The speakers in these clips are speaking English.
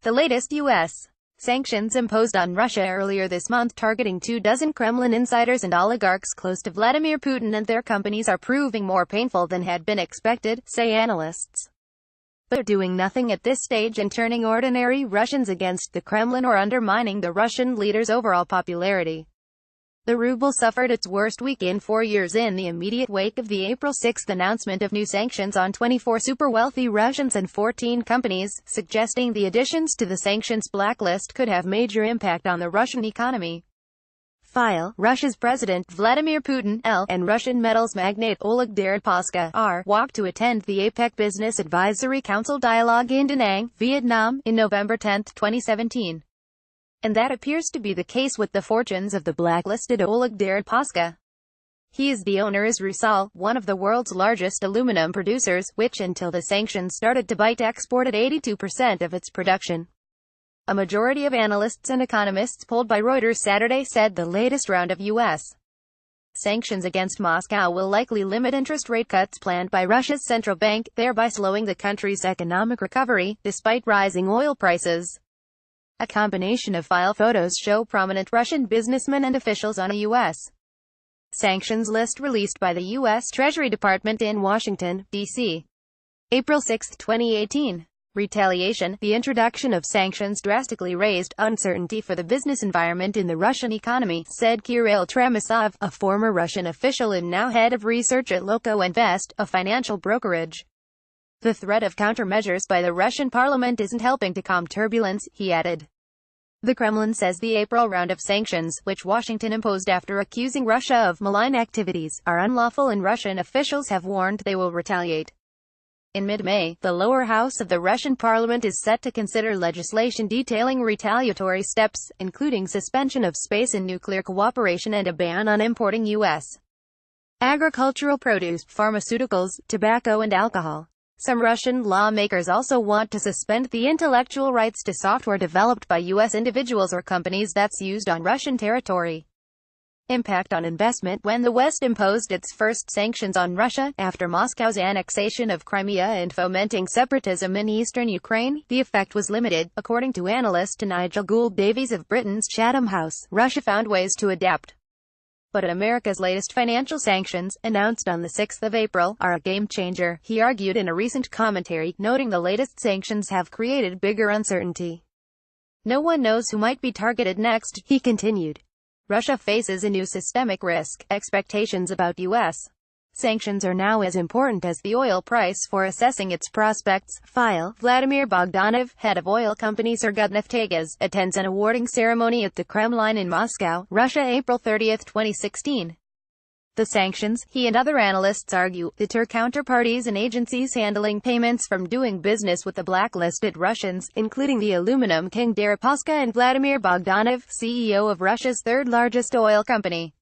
The latest U.S. sanctions imposed on Russia earlier this month, targeting 24 Kremlin insiders and oligarchs close to Vladimir Putin and their companies, are proving more painful than had been expected, say analysts. But they're doing nothing at this stage in turning ordinary Russians against the Kremlin or undermining the Russian leader's overall popularity. The ruble suffered its worst week in 4 years in the immediate wake of the April 6 announcement of new sanctions on 24 super-wealthy Russians and 14 companies, suggesting the additions to the sanctions blacklist could have major impact on the Russian economy. Russia's President Vladimir Putin, and Russian metals magnate Oleg Deripaska, walked to attend the APEC Business Advisory Council dialogue in Da Nang, Vietnam, in November 10, 2017. And that appears to be the case with the fortunes of the blacklisted Oleg Deripaska. He is the owner is Rusal, one of the world's largest aluminum producers, which until the sanctions started to bite exported 82% of its production. A majority of analysts and economists polled by Reuters Saturday said the latest round of U.S. sanctions against Moscow will likely limit interest rate cuts planned by Russia's central bank, thereby slowing the country's economic recovery, despite rising oil prices. A combination of file photos show prominent Russian businessmen and officials on a U.S. sanctions list released by the U.S. Treasury Department in Washington, D.C. April 6, 2018. Retaliation. The introduction of sanctions drastically raised uncertainty for the business environment in the Russian economy, said Kirill Tremasov, a former Russian official and now head of research at Loco Invest, a financial brokerage. The threat of countermeasures by the Russian parliament isn't helping to calm turbulence, he added. The Kremlin says the April round of sanctions, which Washington imposed after accusing Russia of malign activities, are unlawful, and Russian officials have warned they will retaliate. In mid-May, the lower house of the Russian parliament is set to consider legislation detailing retaliatory steps, including suspension of space and nuclear cooperation and a ban on importing U.S. agricultural produce, pharmaceuticals, tobacco and alcohol. Some Russian lawmakers also want to suspend the intellectual rights to software developed by U.S. individuals or companies that's used on Russian territory. Impact on investment. When the West imposed its first sanctions on Russia, after Moscow's annexation of Crimea and fomenting separatism in eastern Ukraine, the effect was limited, according to analyst Nigel Gould-Davies of Britain's Chatham House. Russia found ways to adapt. But America's latest financial sanctions, announced on the 6th of April, are a game-changer, he argued in a recent commentary, noting the latest sanctions have created bigger uncertainty. No one knows who might be targeted next, he continued. Russia faces a new systemic risk. Expectations about U.S. sanctions are now as important as the oil price for assessing its prospects. Vladimir Bogdanov, head of oil company Surgutneftegas, attends an awarding ceremony at the Kremlin in Moscow, Russia, April 30, 2016. The sanctions, he and other analysts argue, deter counterparties and agencies handling payments from doing business with the blacklisted Russians, including the aluminum king Deripaska and Vladimir Bogdanov, CEO of Russia's third-largest oil company.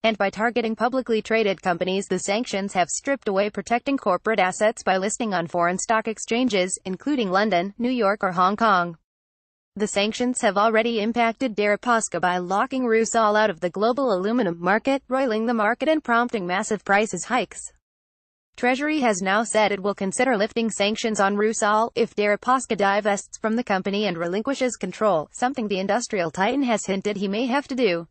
And by targeting publicly traded companies, the sanctions have stripped away protecting corporate assets by listing on foreign stock exchanges, including London, New York or Hong Kong. The sanctions have already impacted Deripaska by locking Rusal out of the global aluminum market, roiling the market and prompting massive price hikes. Treasury has now said it will consider lifting sanctions on Rusal if Deripaska divests from the company and relinquishes control, something the industrial titan has hinted he may have to do.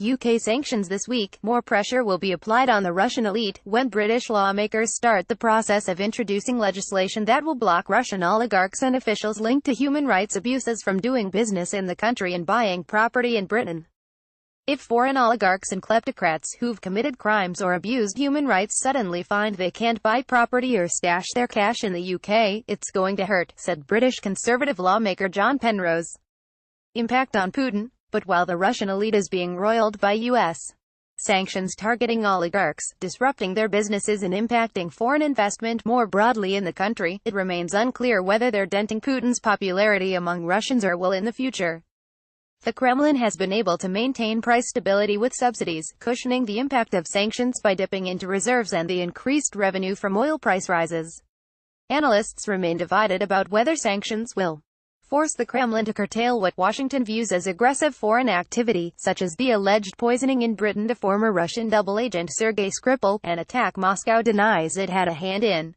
UK sanctions this week. More pressure will be applied on the Russian elite when British lawmakers start the process of introducing legislation that will block Russian oligarchs and officials linked to human rights abuses from doing business in the country and buying property in Britain. If foreign oligarchs and kleptocrats who've committed crimes or abused human rights suddenly find they can't buy property or stash their cash in the UK, it's going to hurt, said British Conservative lawmaker John Penrose. Impact on Putin. But while the Russian elite is being roiled by U.S. sanctions targeting oligarchs, disrupting their businesses and impacting foreign investment more broadly in the country, it remains unclear whether they're denting Putin's popularity among Russians or will in the future. The Kremlin has been able to maintain price stability with subsidies, cushioning the impact of sanctions by dipping into reserves and the increased revenue from oil price rises. Analysts remain divided about whether sanctions will force the Kremlin to curtail what Washington views as aggressive foreign activity, such as the alleged poisoning in Britain to former Russian double agent Sergei Skripal, an attack Moscow denies it had a hand in.